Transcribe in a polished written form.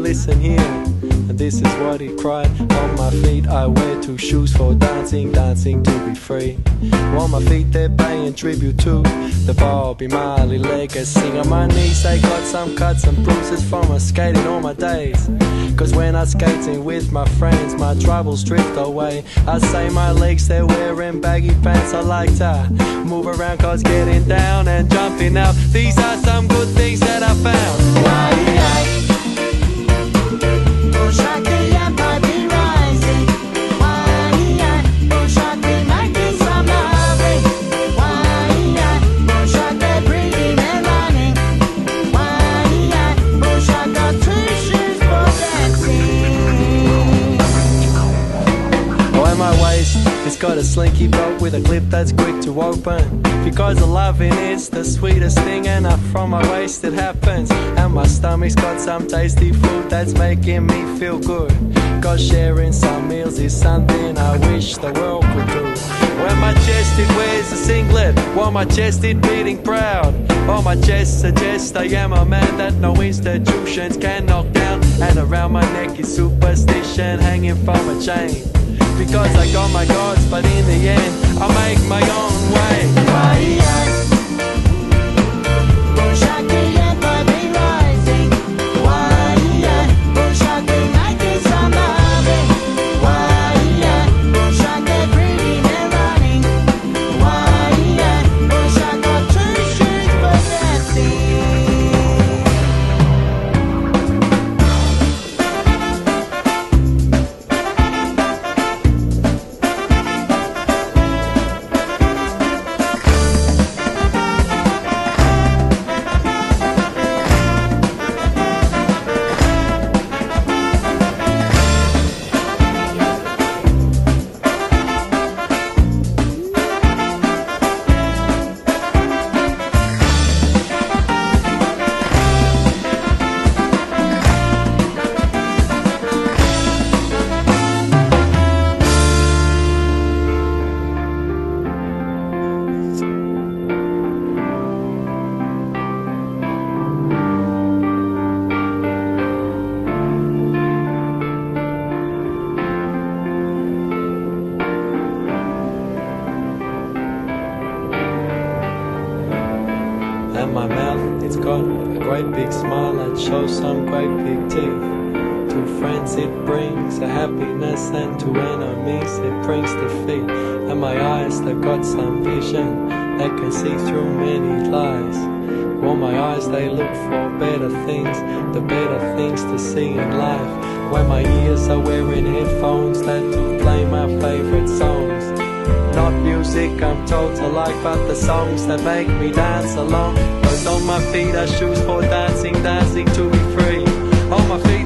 listen here. And this is what he cried. On my feet I wear 2 shoes for dancing, dancing to be free. On my feet they're paying tribute to the Bobby Marley legacy. On my knees they got some cuts and bruises from my skating all my days. Cause when I'm skating with my friends, my troubles drift away. I say my legs, they're wearing baggy pants. I like to move around cause getting down and jumping out, these are some good things that I found. It's got a slinky bolt with a clip that's quick to open. Because the loving is the sweetest thing, and up from my waist it happens. And my stomach's got some tasty food that's making me feel good. Cause sharing some meals is something I wish the world could do. When my chest it wears a singlet, while my chest it beating proud. On my chest suggests I am a man that no institutions can knock down. And around my neck is superstition hanging from a chain. Because I got my gods, but in the end I make my own way. And my mouth, it's got a great big smile that shows some great big teeth. To friends it brings a happiness, and to enemies it brings defeat. And my eyes, they've got some vision that can see through many lies. Well, my eyes, they look for better things, the better things to see in life. When my ears are wearing headphones that play my favorite songs. Not music I'm told to like, but the songs that make me dance along. Cause on my feet are shoes for dancing, dancing to be free. On my feet